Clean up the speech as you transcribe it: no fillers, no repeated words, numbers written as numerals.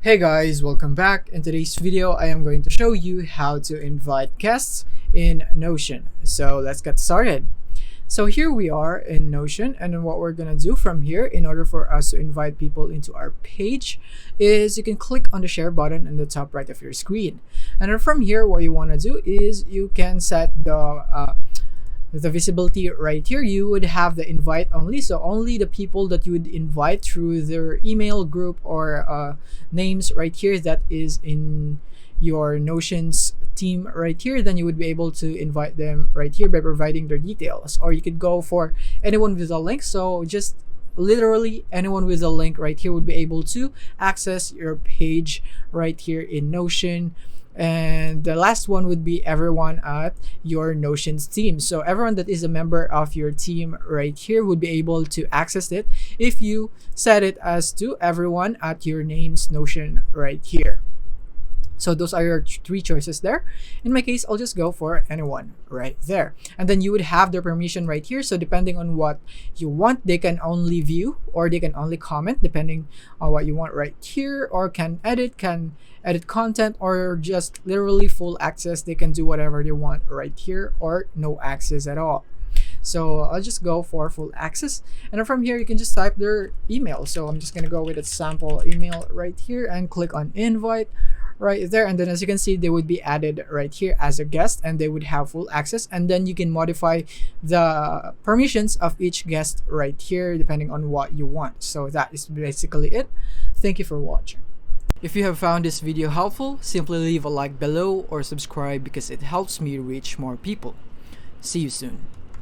Hey guys, welcome back. In today's video, I am going to show you how to invite guests in Notion. So let's get started. So here we are in Notion, and then what we're gonna do from here in order for us to invite people into our page is you can click on the share button in the top right of your screen. And then from here, what you wanna do is you can set the visibility right here. You would have the invite only, so only the people that you would invite through their email group or names right here that is in your Notion's team right here, then you would be able to invite them right here by providing their details. Or you could go for anyone with a link, so just literally anyone with a link right here would be able to access your page right here in Notion. And the last one would be everyone at your Notion's team. So everyone that is a member of your team right here would be able to access it if you set it as to everyone at your name's Notion right here. So those are your three choices there. In my case, I'll just go for anyone right there. And then you would have their permission right here. So depending on what you want, they can only view or they can only comment depending on what you want right here, or can edit content, or just literally full access. They can do whatever they want right here, or no access at all. So I'll just go for full access, and then from here you can just type their email. So I'm just gonna go with a sample email right here and click on invite right there, and then as you can see, they would be added right here as a guest and they would have full access. And then you can modify the permissions of each guest right here depending on what you want. So that is basically it. Thank you for watching. If you have found this video helpful, simply leave a like below or subscribe because it helps me reach more people. See you soon.